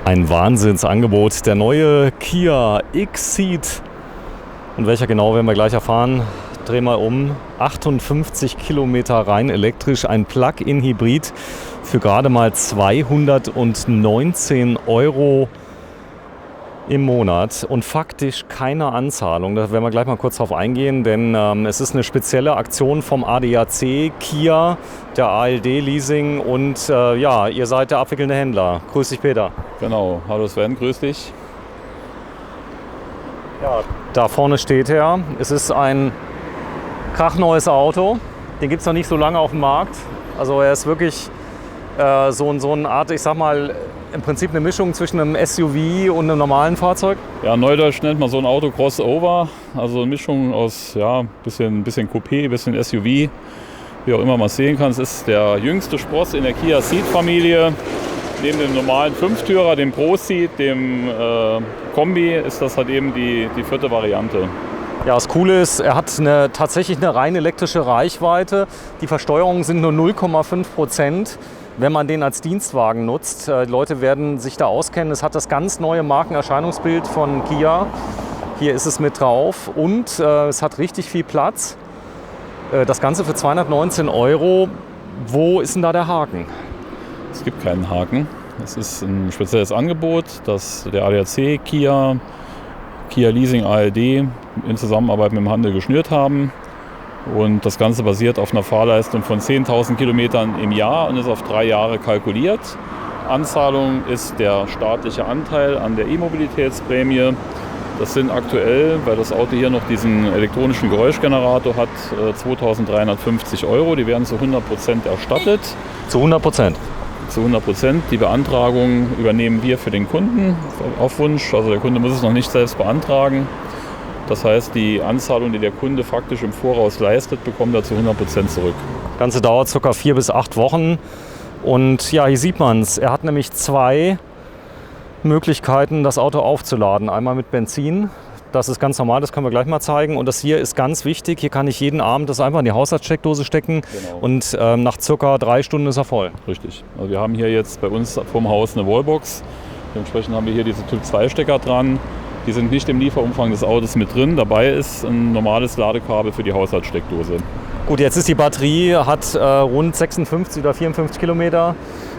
Ein Wahnsinnsangebot, der neue Kia Xceed. Und welcher genau, werden wir gleich erfahren. Dreh mal um. 58 Kilometer rein elektrisch, ein Plug-in-Hybrid für gerade mal 219 € im Monat und faktisch keine Anzahlung. Da werden wir gleich mal kurz drauf eingehen, denn es ist eine spezielle Aktion vom ADAC, Kia, der ALD Leasing und ja, ihr seid der abwickelnde Händler. Grüß dich, Peter. Genau, hallo Sven, grüß dich. Ja, da vorne steht er. Es ist ein krachneues Auto. Den gibt es noch nicht so lange auf dem Markt. Also er ist wirklich so eine Art, ich sag mal, im Prinzip eine Mischung zwischen einem SUV und einem normalen Fahrzeug? Ja, neudeutsch nennt man so ein Auto Crossover, also eine Mischung aus bisschen Coupé, bisschen SUV, wie auch immer man es sehen kann. Es ist der jüngste Spross in der Kia Ceed-Familie. Neben dem normalen Fünftürer, dem Pro Ceed, dem Kombi, ist das halt eben die vierte Variante. Ja, das Coole ist, er hat tatsächlich eine rein elektrische Reichweite. Die Versteuerungen sind nur 0,5%. Wenn man den als Dienstwagen nutzt. Die Leute werden sich da auskennen. Es hat das ganz neue Markenerscheinungsbild von Kia. Hier ist es mit drauf und es hat richtig viel Platz. Das Ganze für 219 €. Wo ist denn da der Haken? Es gibt keinen Haken. Es ist ein spezielles Angebot, das der ADAC, Kia Leasing ALD in Zusammenarbeit mit dem Handel geschnürt haben. Und das Ganze basiert auf einer Fahrleistung von 10.000 Kilometern im Jahr und ist auf 3 Jahre kalkuliert. Anzahlung ist der staatliche Anteil an der E-Mobilitätsprämie. Das sind aktuell, weil das Auto hier noch diesen elektronischen Geräuschgenerator hat, 2.350 €. Die werden zu 100% erstattet. Zu 100%? Zu 100%. Die Beantragung übernehmen wir für den Kunden auf Wunsch. Also der Kunde muss es noch nicht selbst beantragen. Das heißt, die Anzahlung, die der Kunde faktisch im Voraus leistet, bekommt er zu 100% zurück. Das Ganze dauert ca. 4 bis 8 Wochen. Und ja, hier sieht man es. Er hat nämlich 2 Möglichkeiten, das Auto aufzuladen. Einmal mit Benzin. Das ist ganz normal, das können wir gleich mal zeigen. Und das hier ist ganz wichtig. Hier kann ich jeden Abend das einfach in die Haushaltssteckdose stecken. Genau. Und nach ca. 3 Stunden ist er voll. Richtig. Also wir haben hier jetzt bei uns vorm Haus eine Wallbox. Dementsprechend haben wir hier diese Typ-2-Stecker dran. Die sind nicht im Lieferumfang des Autos mit drin. Dabei ist ein normales Ladekabel für die Haushaltssteckdose. Gut, jetzt ist die Batterie, hat rund 56 oder 54 Kilometer.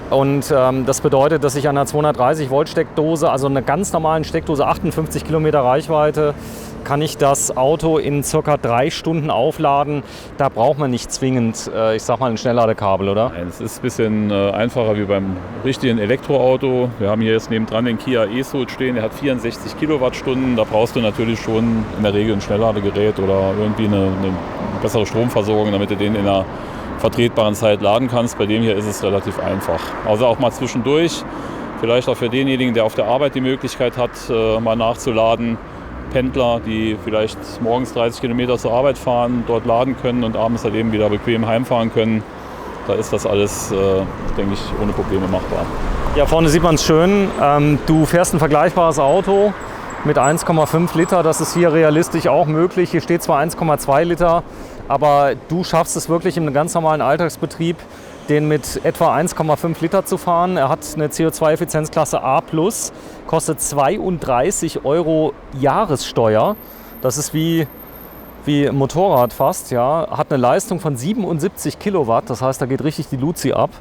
Und das bedeutet, dass ich an einer 230 Volt Steckdose, also einer ganz normalen Steckdose, 58 Kilometer Reichweite, kann ich das Auto in ca. 3 Stunden aufladen. Da braucht man nicht zwingend, ich sag mal, ein Schnellladekabel, oder? Nein, es ist ein bisschen einfacher wie beim richtigen Elektroauto. Wir haben hier jetzt nebendran den Kia e-Soul stehen, der hat 64 Kilowattstunden. Da brauchst du natürlich schon in der Regel ein Schnellladegerät oder irgendwie eine bessere Stromversorgung, damit du den in einer vertretbaren Zeit laden kannst. Bei dem hier ist es relativ einfach. Also auch mal zwischendurch, vielleicht auch für denjenigen, der auf der Arbeit die Möglichkeit hat, mal nachzuladen. Pendler, die vielleicht morgens 30 Kilometer zur Arbeit fahren, dort laden können und abends halt eben wieder bequem heimfahren können. Da ist das alles, denke ich, ohne Probleme machbar. Ja, vorne sieht man es schön. Du fährst ein vergleichbares Auto mit 1,5 Liter. Das ist hier realistisch auch möglich. Hier steht zwar 1,2 Liter, aber du schaffst es wirklich im ganz normalen Alltagsbetrieb, den mit etwa 1,5 Liter zu fahren. Er hat eine CO2-Effizienzklasse A+, kostet 32 € Jahressteuer. Das ist wie ein Motorrad fast, ja. Hat eine Leistung von 77 Kilowatt, das heißt, da geht richtig die Luzi ab.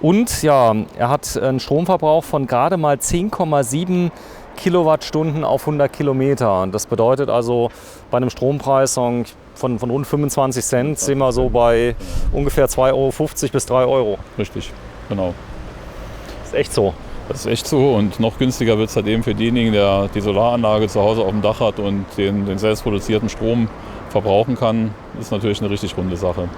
Und ja, er hat einen Stromverbrauch von gerade mal 10,7 Kilowattstunden auf 100 Kilometer. Das bedeutet also bei einem Strompreis von rund 25 Cent sind wir so bei ungefähr 2,50 € bis 3 €. Richtig, genau. Das ist echt so. Das ist echt so und noch günstiger wird es halt eben für denjenigen, der die Solaranlage zu Hause auf dem Dach hat und den selbst produzierten Strom verbrauchen kann. Das ist natürlich eine richtig runde Sache.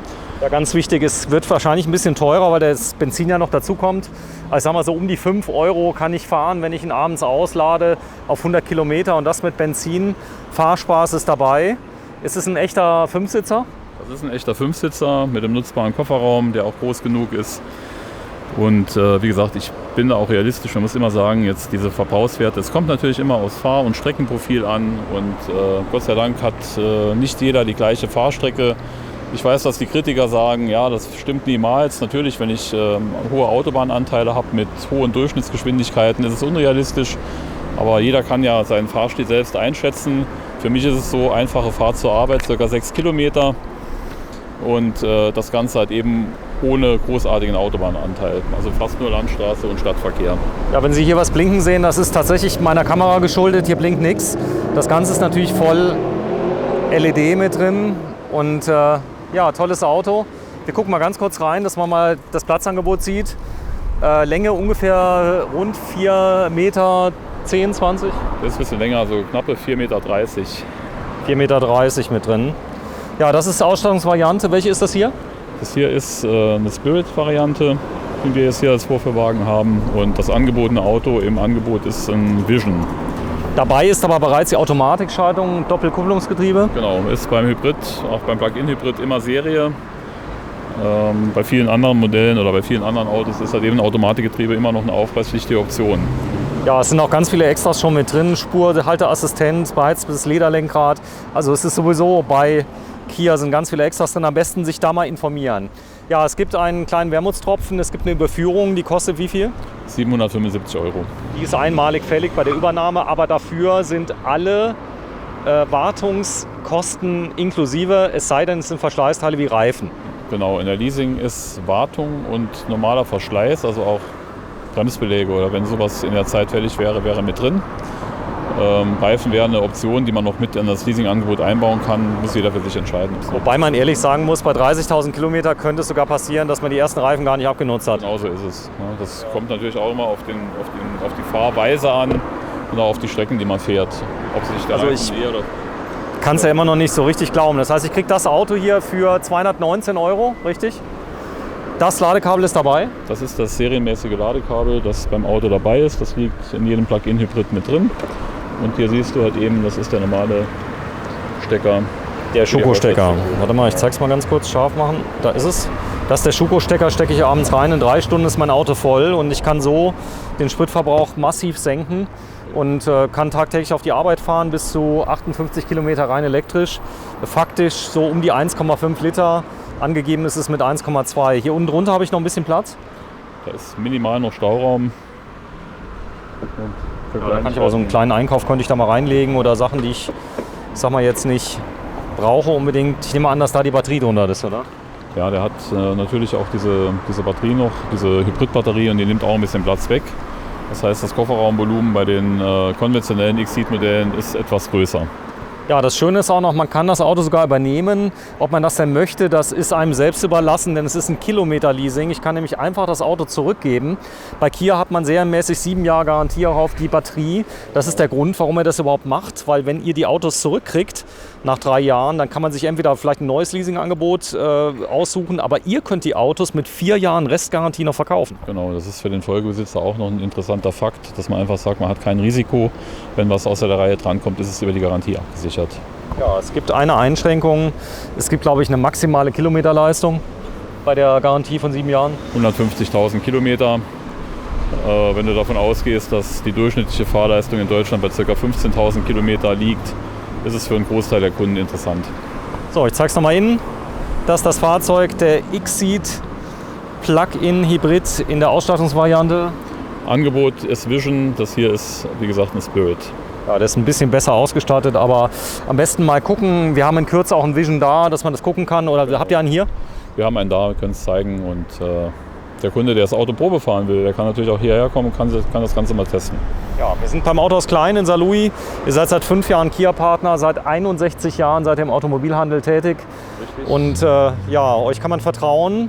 Ja, ganz wichtig, es wird wahrscheinlich ein bisschen teurer, weil das Benzin ja noch dazu kommt. Also ich sag mal so um die 5 € kann ich fahren, wenn ich ihn abends auslade auf 100 Kilometer und das mit Benzin. Fahrspaß ist dabei. Ist es ein echter Fünfsitzer? Das ist ein echter Fünfsitzer mit einem nutzbaren Kofferraum, der auch groß genug ist. Und wie gesagt, ich bin da auch realistisch. Man muss immer sagen, jetzt diese Verbrauchswerte, es kommt natürlich immer aufs Fahr- und Streckenprofil an. Und Gott sei Dank hat nicht jeder die gleiche Fahrstrecke. Ich weiß, dass die Kritiker sagen, ja, das stimmt niemals. Natürlich, wenn ich hohe Autobahnanteile habe mit hohen Durchschnittsgeschwindigkeiten, ist es unrealistisch. Aber jeder kann ja seinen Fahrstil selbst einschätzen. Für mich ist es so, einfache Fahrt zur Arbeit, ca. 6 Kilometer. Und das Ganze halt eben ohne großartigen Autobahnanteil. Also fast nur Landstraße und Stadtverkehr. Ja, wenn Sie hier was blinken sehen, das ist tatsächlich meiner Kamera geschuldet. Hier blinkt nichts. Das Ganze ist natürlich voll LED mit drin. Und ja, tolles Auto. Wir gucken mal ganz kurz rein, dass man mal das Platzangebot sieht. Länge ungefähr rund 4 Meter, 10, 20? Das ist ein bisschen länger, so knappe 4,30 Meter. 4,30 Meter mit drin. Ja, das ist die Ausstattungsvariante. Welche ist das hier? Das hier ist eine Spirit-Variante, die wir jetzt hier als Vorführwagen haben. Und das angebotene Auto im Angebot ist ein Vision. Dabei ist aber bereits die Automatikschaltung, Doppelkupplungsgetriebe. Genau, ist beim Hybrid, auch beim Plug-in-Hybrid immer Serie. Bei vielen anderen Modellen oder bei vielen anderen Autos ist halt eben ein Automatikgetriebe immer noch eine aufpreispflichtige Option. Ja, es sind auch ganz viele Extras schon mit drin. Spurhalteassistent, beheiztes Lederlenkrad. Also es ist sowieso bei Kia sind ganz viele Extras drin. Am besten sich da mal informieren. Ja, es gibt einen kleinen Wermutstropfen, es gibt eine Überführung, die kostet wie viel? 775 €. Die ist einmalig fällig bei der Übernahme, aber dafür sind alle Wartungskosten inklusive, es sei denn, es sind Verschleißteile wie Reifen. Genau, in der Leasing ist Wartung und normaler Verschleiß, also auch Bremsbeläge oder wenn sowas in der Zeit fällig wäre, wäre mit drin. Reifen wäre eine Option, die man noch mit in das Leasingangebot einbauen kann, muss jeder für sich entscheiden. Wobei man ehrlich sagen muss, bei 30.000 Kilometer könnte es sogar passieren, dass man die ersten Reifen gar nicht abgenutzt hat. Genau so ist es. Das kommt natürlich auch immer auf die Fahrweise an und auch auf die Strecken, die man fährt. Ob sich der Reifen oder kann es ja immer noch nicht so richtig glauben. Das heißt, ich kriege das Auto hier für 219 €, richtig? Das Ladekabel ist dabei? Das ist das serienmäßige Ladekabel, das beim Auto dabei ist. Das liegt in jedem Plug-in-Hybrid mit drin. Und hier siehst du halt eben, das ist der normale Stecker. Der Schuko-Stecker. Warte mal, ich zeig's mal ganz kurz, scharf machen. Da ist es. Das ist der Schuko-Stecker, stecke ich abends rein. In 3 Stunden ist mein Auto voll und ich kann so den Spritverbrauch massiv senken und kann tagtäglich auf die Arbeit fahren, bis zu 58 Kilometer rein elektrisch. Faktisch so um die 1,5 Liter. Angegeben ist es mit 1,2. Hier unten drunter habe ich noch ein bisschen Platz. Da ist minimal noch Stauraum. Ja, da kann ich aber so einen kleinen Einkauf könnte ich da mal reinlegen oder Sachen, die ich sag mal jetzt nicht brauche unbedingt. Ich nehme an, dass da die Batterie drunter ist, oder? Ja, der hat natürlich auch diese Batterie noch, diese Hybridbatterie, und die nimmt auch ein bisschen Platz weg. Das heißt, das Kofferraumvolumen bei den konventionellen Exceed-Modellen ist etwas größer. Ja, das Schöne ist auch noch, man kann das Auto sogar übernehmen. Ob man das denn möchte, das ist einem selbst überlassen, denn es ist ein Kilometer-Leasing. Ich kann nämlich einfach das Auto zurückgeben. Bei Kia hat man serienmäßig 7 Jahre Garantie auf die Batterie. Das ist der Grund, warum er das überhaupt macht, weil wenn ihr die Autos zurückkriegt nach 3 Jahren, dann kann man sich entweder vielleicht ein neues Leasingangebot aussuchen, aber ihr könnt die Autos mit 4 Jahren Restgarantie noch verkaufen. Genau, das ist für den Folgebesitzer auch noch ein interessanter Fakt, dass man einfach sagt, man hat kein Risiko. Wenn was außer der Reihe drankommt, ist es über die Garantie abgesichert. Ja, es gibt eine Einschränkung. Es gibt, glaube ich, eine maximale Kilometerleistung bei der Garantie von 7 Jahren. 150.000 Kilometer. Wenn du davon ausgehst, dass die durchschnittliche Fahrleistung in Deutschland bei ca. 15.000 Kilometer liegt, ist es für einen Großteil der Kunden interessant. So, ich zeige es nochmal innen. Das ist das Fahrzeug, der Exceed Plug-in Hybrid in der Ausstattungsvariante. Angebot ist Vision, das hier ist, wie gesagt, ein Spirit. Ja, der ist ein bisschen besser ausgestattet, aber am besten mal gucken. Wir haben in Kürze auch ein Vision da, dass man das gucken kann. Oder habt ihr einen hier? Wir haben einen da, wir können es zeigen. Und der Kunde, der das Auto Probe fahren will, der kann natürlich auch hierher kommen und kann das Ganze mal testen. Ja, wir sind beim Autohaus Klein in Saarlouis. Ihr seid seit 5 Jahren Kia-Partner, seit 61 Jahren seid ihr im Automobilhandel tätig. Richtig. Und ja, euch kann man vertrauen.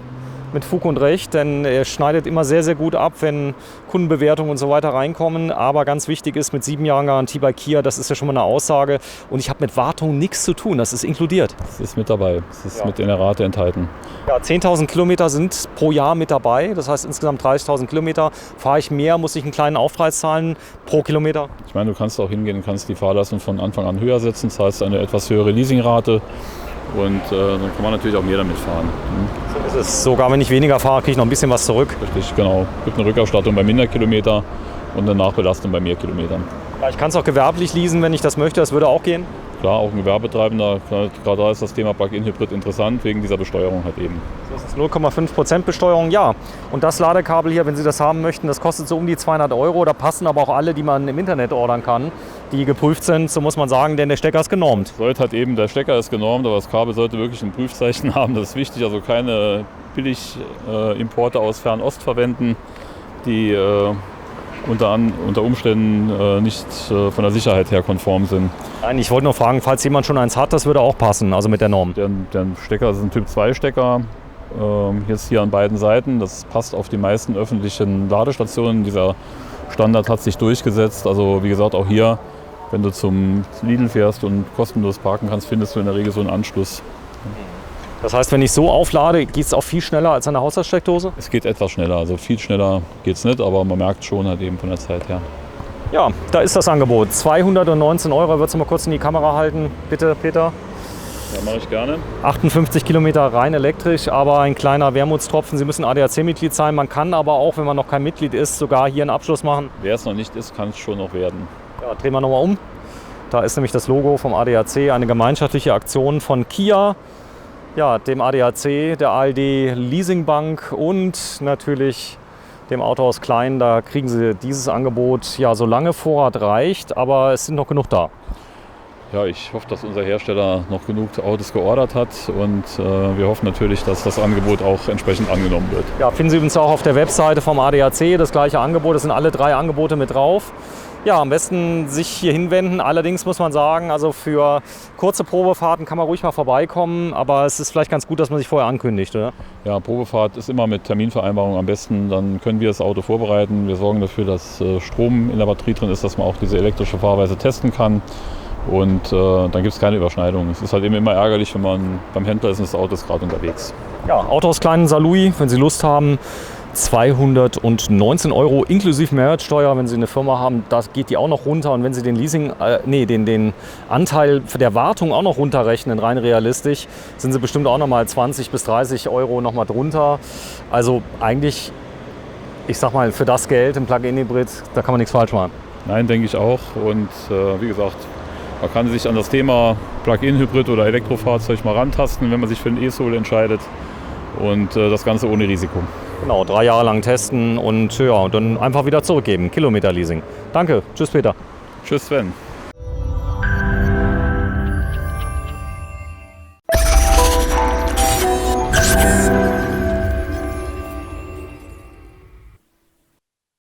Mit Fug und Recht, denn er schneidet immer sehr, sehr gut ab, wenn Kundenbewertungen und so weiter reinkommen. Aber ganz wichtig ist, mit 7 Jahren Garantie bei Kia, das ist ja schon mal eine Aussage. Und ich habe mit Wartung nichts zu tun, das ist inkludiert. Das ist mit dabei, das ist mit in der Rate enthalten. Ja, 10.000 Kilometer sind pro Jahr mit dabei, das heißt insgesamt 30.000 Kilometer. Fahre ich mehr, muss ich einen kleinen Aufpreis zahlen pro Kilometer. Ich meine, du kannst auch hingehen und kannst die Fahrleistung von Anfang an höher setzen, zahlst eine etwas höhere Leasingrate. Und dann kann man natürlich auch mehr damit fahren. So ist es. Sogar wenn ich weniger fahre, kriege ich noch ein bisschen was zurück. Richtig, genau. Es gibt eine Rückerstattung bei Minderkilometer und eine Nachbelastung bei mehr Kilometern. Ja, ich kann es auch gewerblich leasen, wenn ich das möchte. Das würde auch gehen. klar, auch ein Gewerbetreibender, gerade da ist das Thema Plug-in-Hybrid interessant, wegen dieser Besteuerung halt eben. Das ist 0,5% Besteuerung, ja. Und das Ladekabel hier, wenn Sie das haben möchten, das kostet so um die 200 €. Da passen aber auch alle, die man im Internet ordern kann, die geprüft sind, so muss man sagen, denn der Stecker ist genormt. Der Stecker ist genormt, aber das Kabel sollte wirklich ein Prüfzeichen haben, das ist wichtig, also keine Billig-Importe aus Fernost verwenden, die unter Umständen nicht von der Sicherheit her konform sind. Nein, ich wollte nur fragen, falls jemand schon eins hat, das würde auch passen, also mit der Norm. Der Stecker ist ein Typ 2 Stecker, jetzt hier an beiden Seiten. Das passt auf die meisten öffentlichen Ladestationen. Dieser Standard hat sich durchgesetzt. Also wie gesagt, auch hier, wenn du zum Lidl fährst und kostenlos parken kannst, findest du in der Regel so einen Anschluss. Das heißt, wenn ich so auflade, geht es auch viel schneller als an der Haushaltssteckdose? Es geht etwas schneller, also viel schneller geht es nicht, aber man merkt schon halt eben von der Zeit her. Ja, da ist das Angebot. 219 €. Würdest du mal kurz in die Kamera halten, bitte, Peter? Ja, mache ich gerne. 58 Kilometer rein elektrisch, aber ein kleiner Wermutstropfen. Sie müssen ADAC-Mitglied sein. Man kann aber auch, wenn man noch kein Mitglied ist, sogar hier einen Abschluss machen. Wer es noch nicht ist, kann es schon noch werden. Ja, drehen wir nochmal um. Da ist nämlich das Logo vom ADAC, eine gemeinschaftliche Aktion von Kia, ja, dem ADAC, der ALD Leasingbank und natürlich dem Autohaus Klein. Da kriegen Sie dieses Angebot, ja, solange Vorrat reicht, aber es sind noch genug da. Ja, ich hoffe, dass unser Hersteller noch genug Autos geordert hat und wir hoffen natürlich, dass das Angebot auch entsprechend angenommen wird. Ja, finden Sie übrigens auch auf der Webseite vom ADAC das gleiche Angebot. Es sind alle 3 Angebote mit drauf. Ja, am besten sich hier hinwenden. Allerdings muss man sagen, also für kurze Probefahrten kann man ruhig mal vorbeikommen, aber es ist vielleicht ganz gut, dass man sich vorher ankündigt, oder? Ja, Probefahrt ist immer mit Terminvereinbarung am besten. Dann können wir das Auto vorbereiten. Wir sorgen dafür, dass Strom in der Batterie drin ist, dass man auch diese elektrische Fahrweise testen kann. Und dann gibt es keine Überschneidung. Es ist halt eben immer ärgerlich, wenn man beim Händler ist und das Auto ist gerade unterwegs. Ja, Autohaus Klein Saarlouis, wenn Sie Lust haben, 219 € inklusive Mehrwertsteuer. Wenn Sie eine Firma haben, das geht die auch noch runter. Und wenn Sie den den Anteil der Wartung auch noch runterrechnen, rein realistisch, sind Sie bestimmt auch noch mal 20 bis 30 € noch mal drunter. Also eigentlich, ich sag mal, für das Geld im Plug-in-Hybrid, da kann man nichts falsch machen. Nein, denke ich auch. Und wie gesagt, man kann sich an das Thema Plug-in-Hybrid oder Elektrofahrzeug mal rantasten, wenn man sich für ein E-Soul entscheidet. Und das Ganze ohne Risiko. Genau, 3 Jahre lang testen und ja, dann einfach wieder zurückgeben. Kilometerleasing. Danke. Tschüss, Peter. Tschüss, Sven.